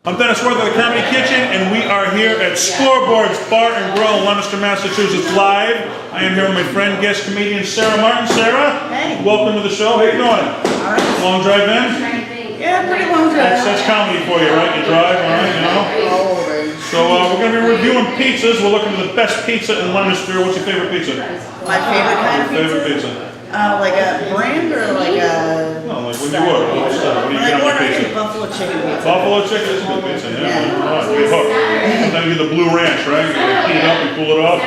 I'm Dennis Wirth of the Comedy Kitchen, and we are here at Scoreboard's Bar and Grill in Leominster, Massachusetts, live. I am here with my friend, guest comedian Sarah Martin. Sarah, hey. Welcome to the show. How you doing? All right. Long drive in? Yeah, pretty long drive. That's comedy for you, right? You drive, all right, you know? Always. So we're going to be reviewing pizzas. We're looking for the best pizza in Leominster. What's your favorite pizza? My favorite kind of pizza? Favorite pizza? Like a brand or like a... No, like when you order. What do you get on your pizza? Buffalo chicken pizza. Buffalo chicken is a good pizza, yeah. All right, good hook. Then you get the blue ranch, right? You heat it up, you cool it off.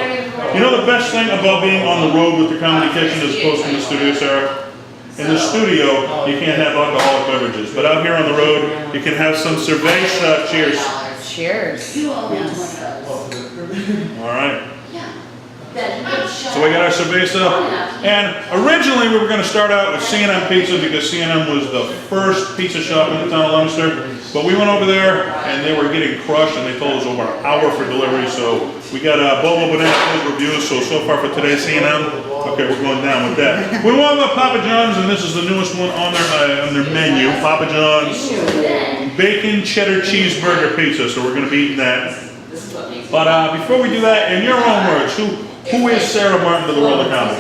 You know the best thing about being on the road with the Comedy Kitchen as opposed to in the studio, Sarah? In the studio, you can't have alcoholic beverages, but out here on the road, you can have some cerveza. Cheers. Cheers. Yes. All right. So we got our cerveza, and originally we were going to start out with C&M Pizza because C&M was the first pizza shop in the town of Leominster, but we went over there and they were getting crushed and they told us over an hour for delivery, so we got Bobo Banana reviews, so far for today C&M, okay, we're going down with that. We went with Papa John's, and this is the newest one on their menu, Papa John's Bacon Cheddar Cheeseburger Pizza, so we're going to be eating that. But before we do that, in your own words, who is Sarah Martin to the world of comedy?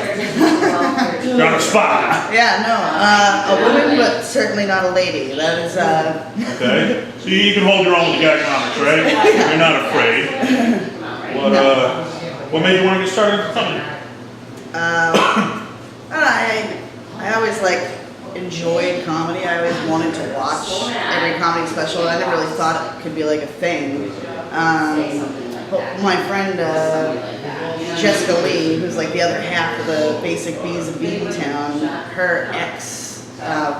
You're on a spot. Yeah, no, a woman, but certainly not a lady. That is, Okay, so you can hold your own with the guy comics, right? You're not afraid. What made you want to get started with comedy? I always enjoyed comedy. I always wanted to watch every comedy special. I never really thought it could be like a thing. But my friend Jessica Lee, who's like the other half of the Basic Bees of Beantown, her ex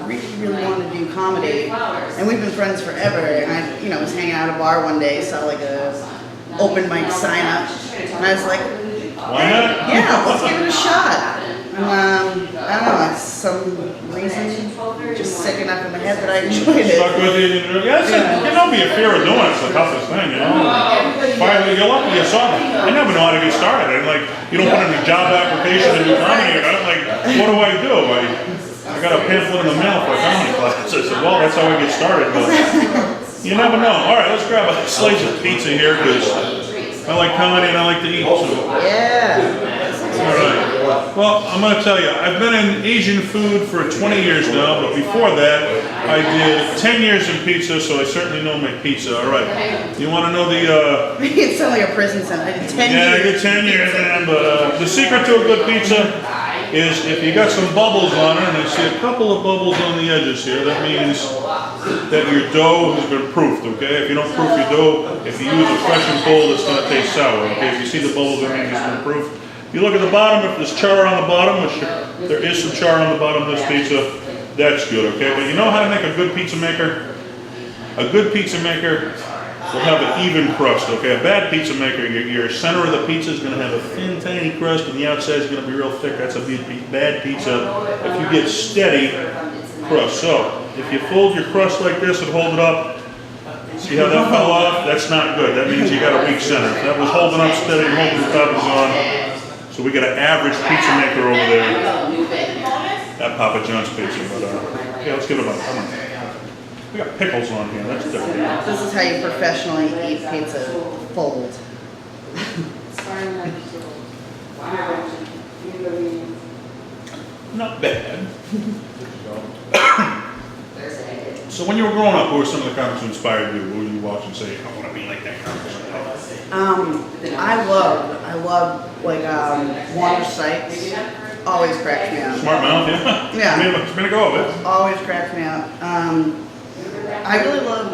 really wanted to do comedy, and we've been friends forever. And I, was hanging out at a bar one day, saw like a open mic sign up, and I was like, why not? Yeah, let's give it a shot. And I don't know, it's some reason just sick enough in my head that I enjoyed it. Stuck with you. Don't be a fear of doing it. It's the toughest thing, Finally, you're lucky you saw it. I never know how to get started. I'm like, you don't put in a job application to do comedy. I'm like, what do? I got a pamphlet in the mail for a comedy class. I said, well, that's how I get started. But you never know. All right, let's grab a slice of pizza here because I like comedy and I like to eat. So. Yeah. All right. Well, I'm going to tell you, I've been in Asian food for 20 years now, but before that, I did 10 years in pizza, so I certainly know my pizza. All right. You want to know the... It sounds like a prison sentence. I did 10 years. Yeah, I did 10 years, man, but the secret to a good pizza is if you got some bubbles on it, and I see a couple of bubbles on the edges here, that means that your dough has been proofed, okay? If you don't proof your dough, if you use a fresh and cold, it's going to taste sour, okay? If you see the bubbles, that means it's been proofed. If you look at the bottom, if there's char on the bottom, which there is some char on the bottom of this pizza, that's good, okay? But you know how to make a good pizza maker? A good pizza maker will have an even crust, okay? A bad pizza maker, your center of the pizza is going to have a thin, tiny crust, and the outside is going to be real thick. That's a bad pizza. If you get steady crust. So, if you fold your crust like this and hold it up, see how that fell off? That's not good. That means you got a weak center. If that was holding up steady and holding the top is on. So we got an average pizza maker over there. That Papa John's pizza, but yeah, let's give it a come on. We got pickles on here. That's different. This is how you professionally eat pizza. Fold. Not bad. So when you were growing up, who were some of the comics who inspired you? Who were you watching and say, I want to be like that comic? I love Wander Sykes. Always cracks me up. Smart mouth, yeah. Yeah. It's been a go of it. Always cracks me up. I really loved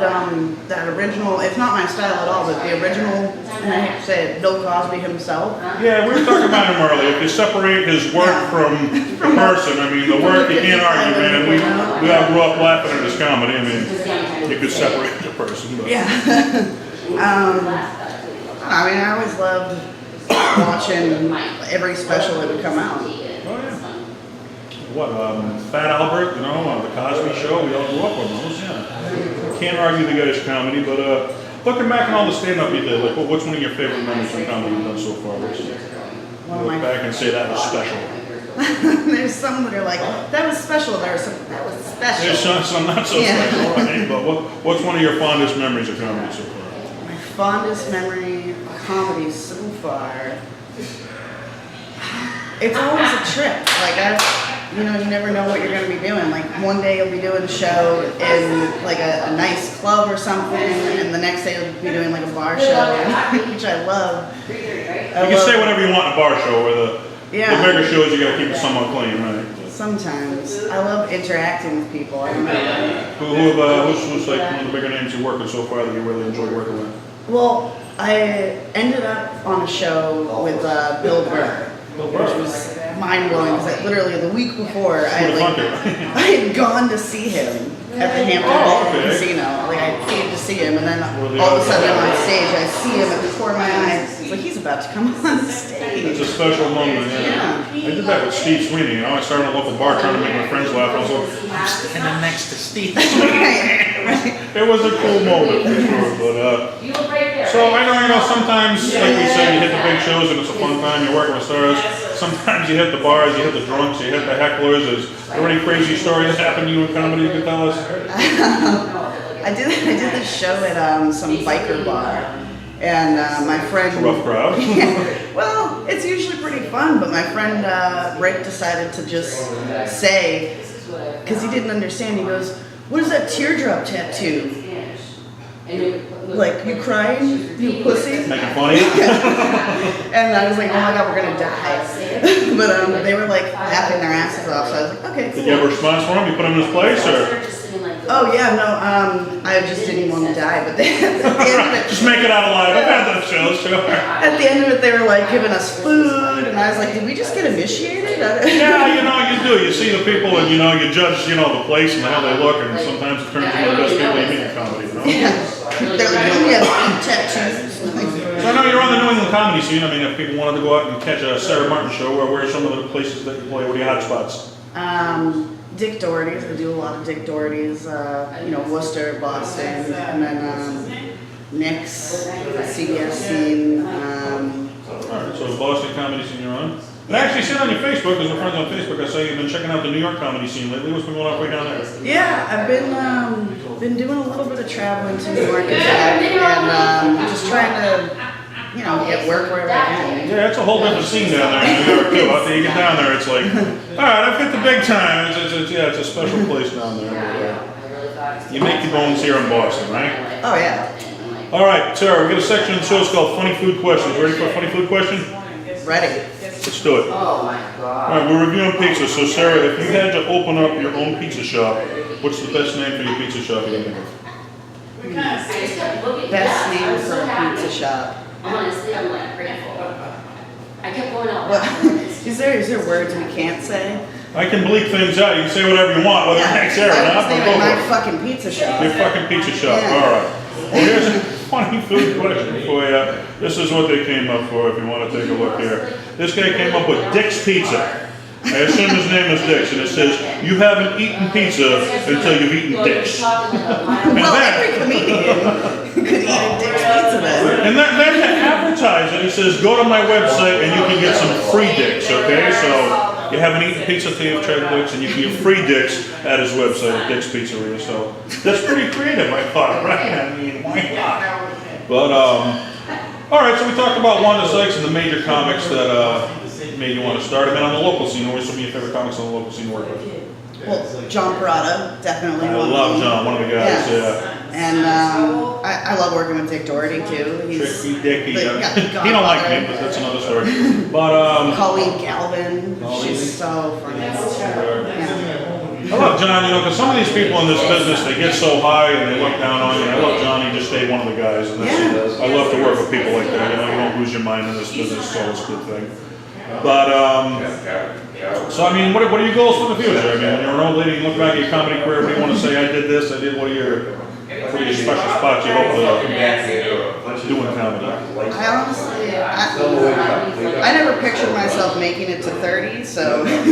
that original. It's not my style at all, but the original, and I hate to say it, Bill Cosby himself. Yeah, we were talking about him earlier. If you separate his work from the person, I mean, the work you can't argue, man. We all grew up laughing at his comedy. I mean, you could separate the person. But. Yeah. I always loved watching every special that would come out. Oh, yeah. What, Fat Albert, the Cosby Show, we all grew up on those, yeah. Can't argue the guy's comedy, but looking back on all the stand-up you did, what's one of your favorite memories from comedy you've done so far? Look back and say that was special. There's some that are like, that was special. There's some that was special. There's some not so special, right? But what's one of your fondest memories of comedy so far? My fondest memory of comedy so far. It's always a trip. Like you never know what you're going to be doing. Like one day you'll be doing a show in like a nice club or something, and the next day you'll be doing like a bar show, which I love. You can say whatever you want in a bar show, where the bigger shows you got to keep it somewhat clean, right? Sometimes. I love interacting with people. I don't know. Who's like one of the bigger names you're working so far that you really enjoy working with? Well, I ended up on a show with Bill Burr, which was mind-blowing because literally the week before I had gone to see him at the Hampton Casino. Like I paid to see him, and then all of a sudden I'm on stage. I see him at the corner of my eye. It's like he's about to come on stage. It's a special moment. Yeah. I did that with Steve Sweeney. I started in a local bar trying to make my friends laugh. I was like, I'm standing next to Steve Sweeney. It was a cool moment for sure. But so I know sometimes, like we said, you hit the big shows and it's a fun time. You're working with stars. Sometimes you hit the bars, you hit the drunks, you hit the hecklers. Is there any crazy story that happened to you in comedy you could tell us? I did this show at some biker bar, and my friend. It's a rough crowd. Well, it's usually pretty fun, but my friend Rick decided to just say, because he didn't understand. He goes, "What is that teardrop tattoo? Like, you crying, you pussy?" Making funny. And I was like, "Oh my god, we're gonna die." But they were like laughing their asses off, so I was like, "Okay, cool." Did you have a response for him? You put him in his place, or? Oh yeah, no, I just didn't want to die, but at the end of it, just make it out alive. I've had those shows, sure. At the end of it, they were like giving us food, and I was like, "Did we just get initiated?" Yeah, you do. You see the people, and you judge, the place and how they look, and sometimes it turns into the best people you meet in comedy, Yeah. They're like, "Oh, we have 8 tattoos." So I know you're on the New England comedy scene. I mean, if people wanted to go out and catch a Sarah Martin show, where are some of the places that you play? What are your hot spots? Dick Doherty's. I do a lot of Dick Doherty's. Worcester, Boston, and then Nick's, CBS scene. Alright, so Boston comedy scene you're on. And I actually see it on your Facebook, because we're friends on Facebook. I saw you've been checking out the New York comedy scene lately. What's been going on way down there? Yeah, I've been doing a little bit of traveling to New York and just trying to, get work wherever I can. Yeah, it's a whole different scene down there in New York too. After you get down there, it's like, all right, I've hit the big time. It's a special place down there. But, you make your bones here in Boston, right? Oh yeah. All right, Sarah, we got a section of the show called Funny Food Questions. Ready for a funny food question? Ready. Let's do it. Oh my God. All right, we're reviewing pizza. So, Sarah, if you had to open up your own pizza shop, what's the best name for your pizza shop you can think of? Best name for a pizza shop. Honestly, I'm like grateful. I kept going out. What? Is there words we can't say? I can bleep things out. You can say whatever you want, whether it makes Sarah or I not. was But thinking go my for it. fucking pizza shop. Your fucking pizza shop. Yeah. All right. Well, here's a funny food question for you. This is what they came up for. If you want to take a look here, this guy came up with Dick's Pizza. I assume his name is Dick's, and it says, "You haven't eaten pizza until you've eaten Dick's." Well, every comedian could eat a Dick's pizza then. And then to advertise it, he says, "Go to my website and you can get some free Dick's." Okay, so you haven't eaten pizza till you've tried Dick's, and you can get free Dick's at his website at Dick's Pizzeria. So that's pretty creative, I thought, right? I mean, why not? But all right. So we talked about one of the likes and the major comics that made you want to start. And then on the local scene, what are some of your favorite comics on the local scene to work with? Well, John Parada, definitely. I love John, one of the guys. Yeah. And I love working with Dick Doherty too. He's Tricky Dicky. the He don't like me, but that's another story. But Colleen Galvin, she's so funny. Yeah. I love John, because some of these people in this business, they get so high and they look down on you. And I love John, he just stayed one of the guys. And that's, I love to work with people like that. You don't lose your mind in this business, so it's a good thing. But, so I mean, what are your goals for the future? I mean, when you're an old lady, you look back at your comedy career, what do you want to say? I did this, I did, what are your special spots you hope to do in comedy? I honestly, I never pictured myself making it to 30, so. Okay, so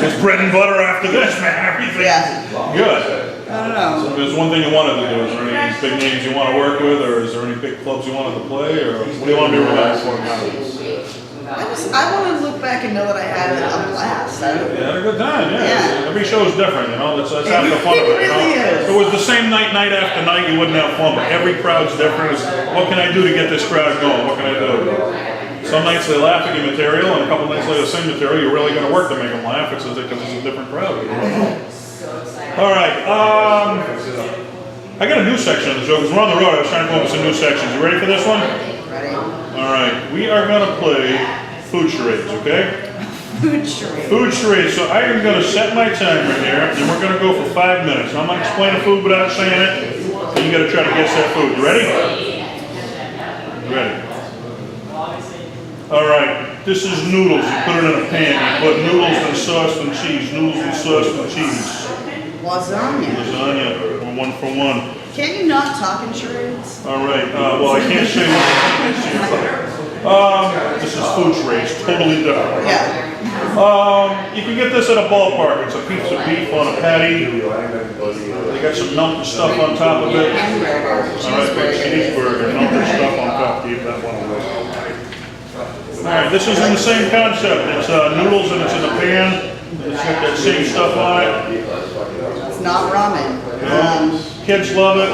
it's bread and butter after this, man. Everything. Yeah. Good. don't know. There's one thing you wanted to do. Is there any big names you want to work with, or is there any big clubs you wanted to play, or what do you want to be remembered for now? I want to look back and know that I had a blast. You had a good time, yeah. Yeah. Every show is different, you know. That's half the fun of it, you know. really is. If it was the same night after night, you wouldn't have fun. But every crowd's different. It's, what can I do to get this crowd going? What can I do? Some nights they laugh at your material, and a couple nights later, the same material, you're really going to work to make them laugh. It's because it's a different crowd. You know? All right. I got a new section of the show because we're on the road. I was trying to come up with some new sections. You ready for this one? Ready? All right. We are going to play food charades, okay? Food charade. Food charades. So I am going to set my timer here, and we're going to go for 5 minutes. I'm going to explain the food without saying it, and you got to try to guess that food. You ready? Ready. All right. This is noodles. You put it in a pan. You put noodles and sauce and cheese. Noodles and sauce and cheese. Lasagna. Lasagna. We're 1 for 1. Can you not talk in charades? All right. Well, I can't say this is food charades. Totally different. Yeah. You can get this at a ballpark. It's a piece of beef on a patty. They got some melted stuff on top of it. Hamburger. All right, big cheeseburger, melted stuff on top. Keep that one away. All right, this is in the same concept. It's noodles and it's in a pan. It's got that same stuff on it. It's not ramen. Kids love it.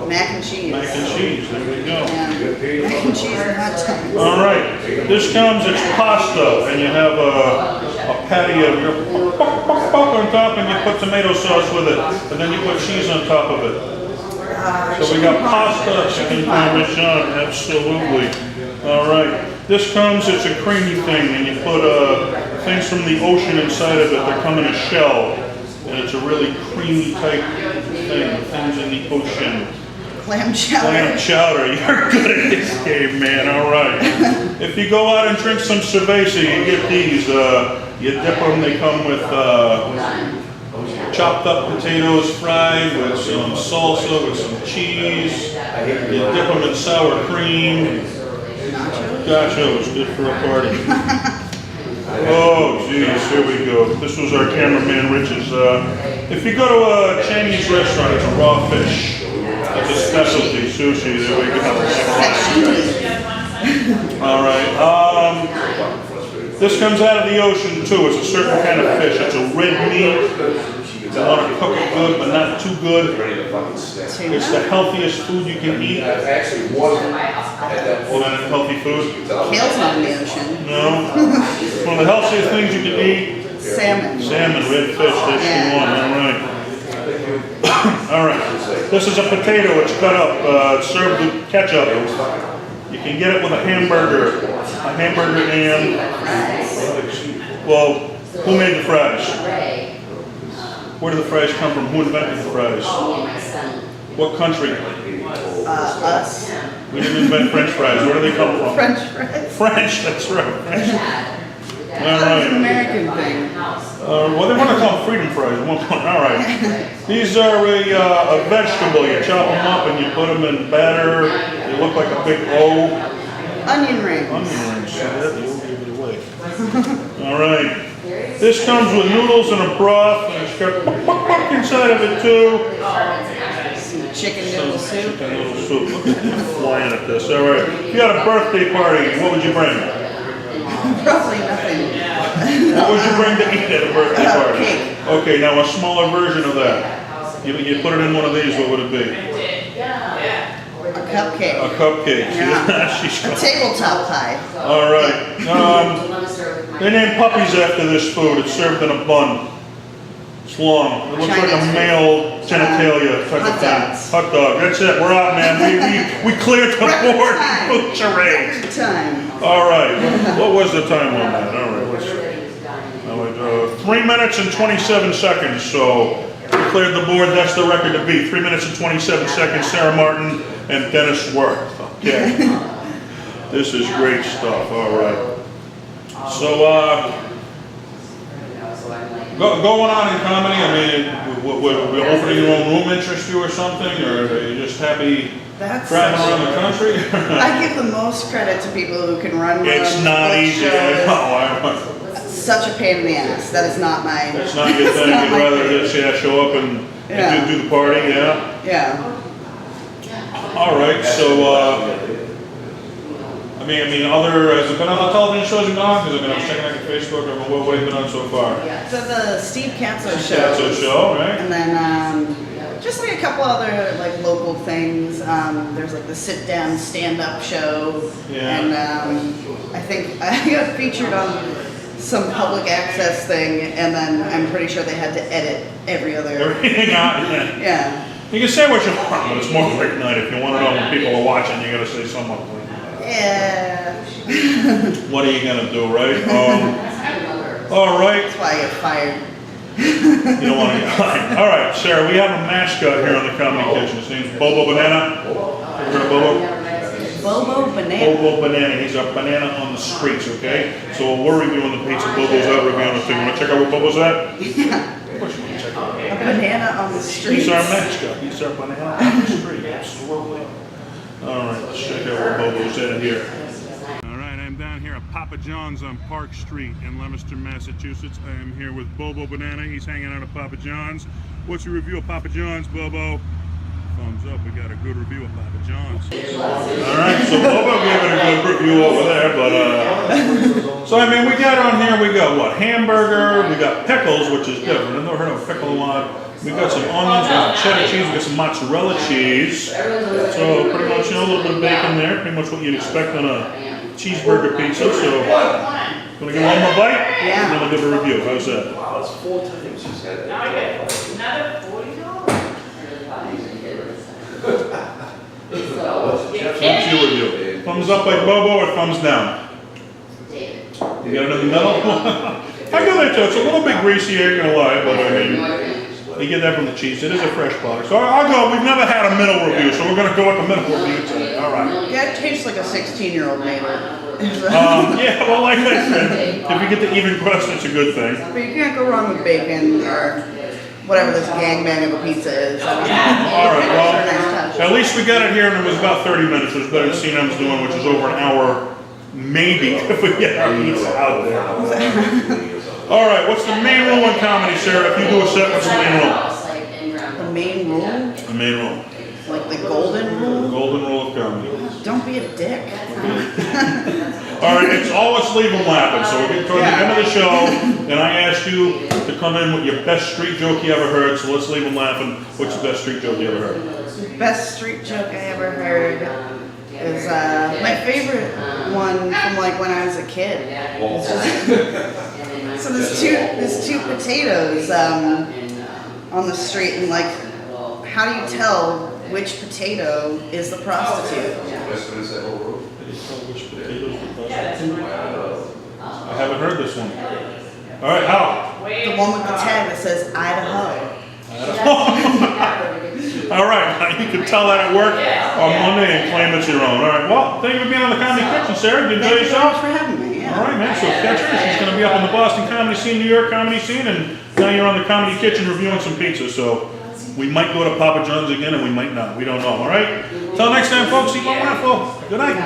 Mac and cheese. Mac and cheese. There we go. Yeah. Mac and cheese and hot dogs. All right, this comes, it's pasta, and you have a patty of your on top, and you put tomato sauce with it, and then you put cheese on top of it. So we got pasta, chicken parmesan, absolutely. All right, this comes, it's a creamy thing, and you put things from the ocean inside of it that come in a shell, and it's a really creamy type thing, things in the ocean. Clam chowder. Clam chowder, you're good at this game, man, all right. If you go out and drink some cerveza, you get these, you dip them, they come with chopped up potatoes fried with some salsa, with some cheese. You dip them in sour cream. Nachos, good for a party. Oh, geez, here we go. This was our cameraman, Rich's. If you go to a Chinese restaurant, it's a raw fish. It's a specialty, sushi. There we go. All right. This comes out of the ocean too. It's a certain kind of fish. It's a red meat. You want to cook it good, but not too good. It's the healthiest food you can eat. Actually, wasn't at that Well, point. not healthy food. Kale's not in the ocean. No. One of the healthiest things you can eat. Salmon. Salmon, red fish. That's the one. All right. All right. This is a potato. It's cut up. It's served with ketchup. You can get it with a hamburger and, well, who made the fries? Where did the fries come from? Who invented the fries? What country? Us. We didn't invent French fries. Where do they come from? French fries. French, that's right. French. All It's an right. American thing. Well, they want to call them freedom fries at one point. All right. These are a vegetable. You chop them up and you put them in batter. They look like a big O. Onion rings. Onion rings. See that? You'll give it away. All right. This comes with noodles and a broth, and it's got inside of it too. Some chicken noodle soup. Chicken noodle soup. Look at you flying at this. All right. If you had a birthday party, what would you bring? Probably nothing. What would you bring to eat at a birthday party? Cake. Okay, now a smaller version of that. You put it in one of these, what would it be? A cupcake. A cupcake. Yeah. She's A tabletop pie. all right. They named puppies after this food. It's served in a bun. It's long. It looks like a Chinese male genitalia type of hot thing. dogs. Hot dog. That's it. We're out, man. We cleared the Record board. time. Food charades. Record time. All right. What was the time on that? All right. Let's see. 3 minutes and 27 seconds. So we cleared the board. That's the record to beat. 3 minutes and 27 seconds. Sarah Martin and Dennis Wirth. Okay. This is great stuff. All right. So, going on in comedy, I mean, would opening your own room interest you or something, or are you just happy driving around the country? I give the most credit to people who can run rooms. It's not book easy. shows. No, Such a pain in the ass. That is not my. it's not your thing. You'd rather just show up and Yeah. Do the party, yeah. Yeah. All right, so, I mean, has there been other television shows you've been on? Because I mean, I was checking out your Facebook, or what have you been on so far? So the Steve Katzo show. Katzo show, right? And then just like a couple other like local things. There's like the sit down stand up show. Yeah. And I think I got featured on some public access thing, and then I'm pretty sure they had to edit every other. Everything out, yeah. Yeah. You can say what you want, but it's more late night. If you want to know when people are watching, you gotta say something. Yeah. What are you gonna do, right? All right. That's why I get fired. You don't want to get fired. All right, Sarah, we have a mascot here on the Comedy Kitchen. His name's Bobo Banana. Ever heard of Bobo? Bobo Banana. Bobo Banana. He's our banana on the streets, okay? So we're reviewing the pizza. Bobo's out reviewing the thing. You want to check out where Bobo's at? Yeah. Of course you want to check out. A banana on the street. He's our mascot. He's our banana on the street. Absolutely. All right, let's check out where Bobo's at here. All right, I'm down here at Papa John's on Park Street in Leominster, Massachusetts. I am here with Bobo Banana. He's hanging out at Papa John's. What's your review of Papa John's, Bobo? Thumbs up. We got a good review of Papa John's. All right, so Bobo gave it a good review over there, but so I mean, we got on here. We got what? Hamburger. We got pickles, which is different. I've never heard of a pickle in a lot. We got some onions, we got cheddar cheese, we got some mozzarella cheese. So pretty much, you know, a little bit of bacon there, pretty much what you'd expect on a cheeseburger pizza. So, gonna give one more bite? Yeah. And then I'll give a review. How's that? Wow, it's 4 times she's had it. Another $40? What's your review? Thumbs up like Bobo or thumbs down? You got it in the middle? I go there too. It's a little bit greasy, I ain't gonna lie, but I mean, you get that from the cheese. It is a fresh product. So I'll go. We've never had a middle review, so we're going to go with the middle review today. All right. Yeah, it tastes like a 16-year-old made it. Yeah, well, like I said, if you get the even crust, it's a good thing. But you can't go wrong with bacon or whatever this gangbang of a pizza is. All right, well, at least we got it here, and it was about 30 minutes. It was better than CNM's doing, which is over an hour, maybe, if we get our pizza out there. All right, what's the main rule in comedy, Sarah? If you do a set, what's the main rule? The main rule? The main rule. Like the golden The rule? golden rule of comedy. Don't be a dick. All right, it's always leave them laughing. So we're getting toward the end of the show, and I asked you to come in with your best street joke you ever heard. So let's leave them laughing. What's the best street joke you ever heard? The best street joke I ever heard is my favorite one from like when I was a kid. So there's two potatoes on the street, and like, how do you tell which potato is the prostitute? I haven't heard this one. All right, how? The one with the tag that says Idaho. All right, now you can tell that at work on Monday and claim it's your own. All right, well, thank you for being on the Comedy Kitchen, Sarah. Did you enjoy Thank you so much yourself? for having me. Yeah. All right, man, so catch her. She's going to be up in the Boston comedy scene, New York comedy scene, and now you're on the Comedy Kitchen reviewing some pizza. So we might go to Papa John's again, and we might not. We don't know, all right? Till next time, folks, eat one waffle. Good night.